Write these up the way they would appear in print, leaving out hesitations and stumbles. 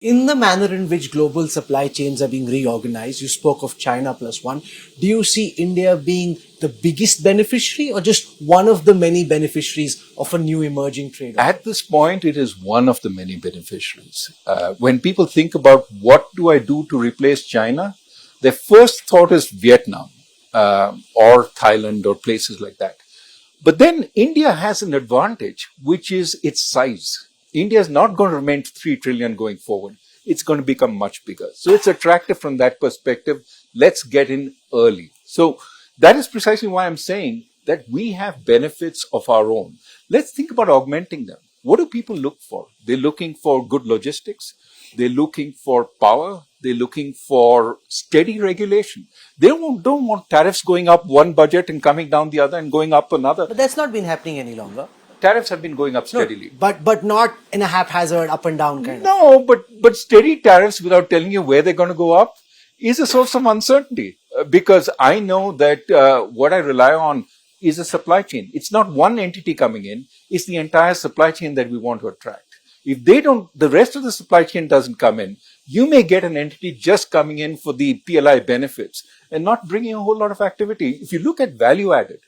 In the manner in which global supply chains are being reorganized, you spoke of China plus one. Do you see India being the biggest beneficiary or just one of the many beneficiaries of a new emerging trade order? At this point, it is one of the many beneficiaries. When people think about what do I do to replace China, their first thought is Vietnam or Thailand or places like that. But then India has an advantage, which is its size. India is not going to remain 3 trillion going forward. It's going to become much bigger. So it's attractive from that perspective. Let's get in early. So that is precisely why I'm saying that we have benefits of our own. Let's think about augmenting them. What do people look for? They're looking for good logistics. They're looking for power. They're looking for steady regulation. They don't want tariffs going up one budget and coming down the other and going up another. But that's not been happening any longer. Tariffs have been going up steadily. No, but not in a haphazard up and down kind of. No, but steady tariffs without telling you where they're going to go up is a source of uncertainty. Because I know that what I rely on is a supply chain. It's not one entity coming in. It's the entire supply chain that we want to attract. If they don't, the rest of the supply chain doesn't come in, you may get an entity just coming in for the PLI benefits and not bringing a whole lot of activity. If you look at value added,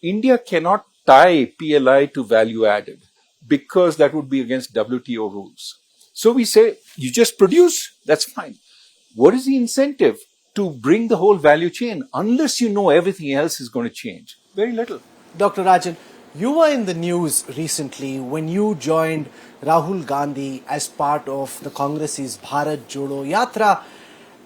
India cannot tie PLI to value added because that would be against WTO rules. So we say, you just produce, that's fine. What is the incentive to bring the whole value chain unless you know everything else is going to change? Very little. Dr. Rajan, you were in the news recently when you joined Rahul Gandhi as part of the Congress's Bharat Jodo Yatra,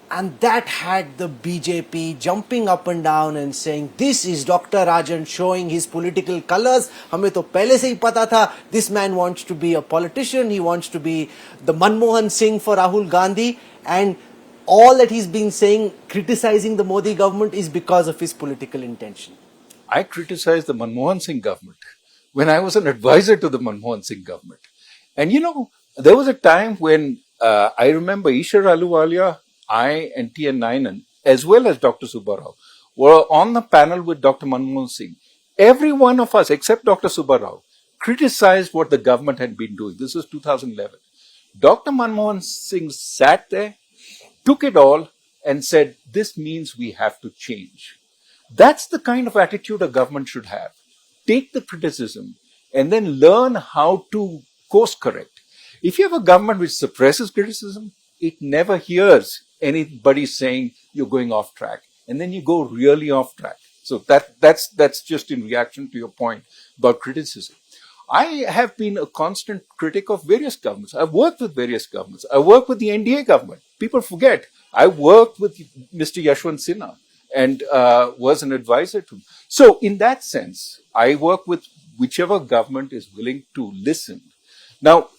and that had the BJP jumping up and down and saying, this is Dr. Rajan showing his political colors. हमें तो पहले से ही पता था, this man wants to be a politician, he wants to be the Manmohan Singh for Rahul Gandhi, and all that he's been saying, criticizing the Modi government, is because of his political intention. I criticized the Manmohan Singh government when I was an advisor to the Manmohan Singh government. And there was a time when I remember Ishar Aluwalia, I and T.N. Nayanan, as well as Dr. Subbarao, were on the panel with Dr. Manmohan Singh. Every one of us, except Dr. Subbarao, criticized what the government had been doing. This was 2011. Dr. Manmohan Singh sat there, took it all, and said, this means we have to change. That's the kind of attitude a government should have. Take the criticism and then learn how to course correct. If you have a government which suppresses criticism, it never hears anybody saying you're going off track. And then you go really off track. So that's just in reaction to your point about criticism. I have been a constant critic of various governments. I've worked with various governments. I worked with the NDA government. People forget. I worked with Mr. Yashwant Sinha and was an advisor to him. So in that sense, I work with whichever government is willing to listen. Now,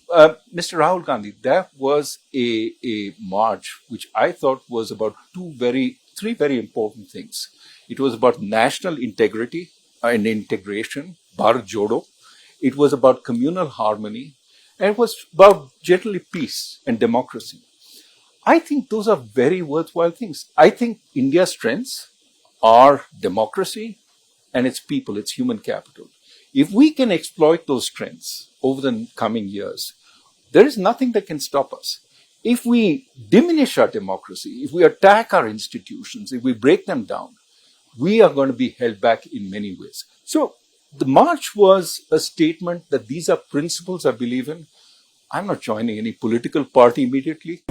Mr. Rahul Gandhi, that was a march which I thought was about three very important things. It was about national integrity and integration, Bharat Jodo. It was about communal harmony, and it was about generally peace and democracy. I think those are very worthwhile things. I think India's strengths are democracy and its people, its human capital. If we can exploit those strengths over the coming years, there is nothing that can stop us. If we diminish our democracy, if we attack our institutions, if we break them down, we are going to be held back in many ways. So the march was a statement that these are principles I believe in. I'm not joining any political party immediately.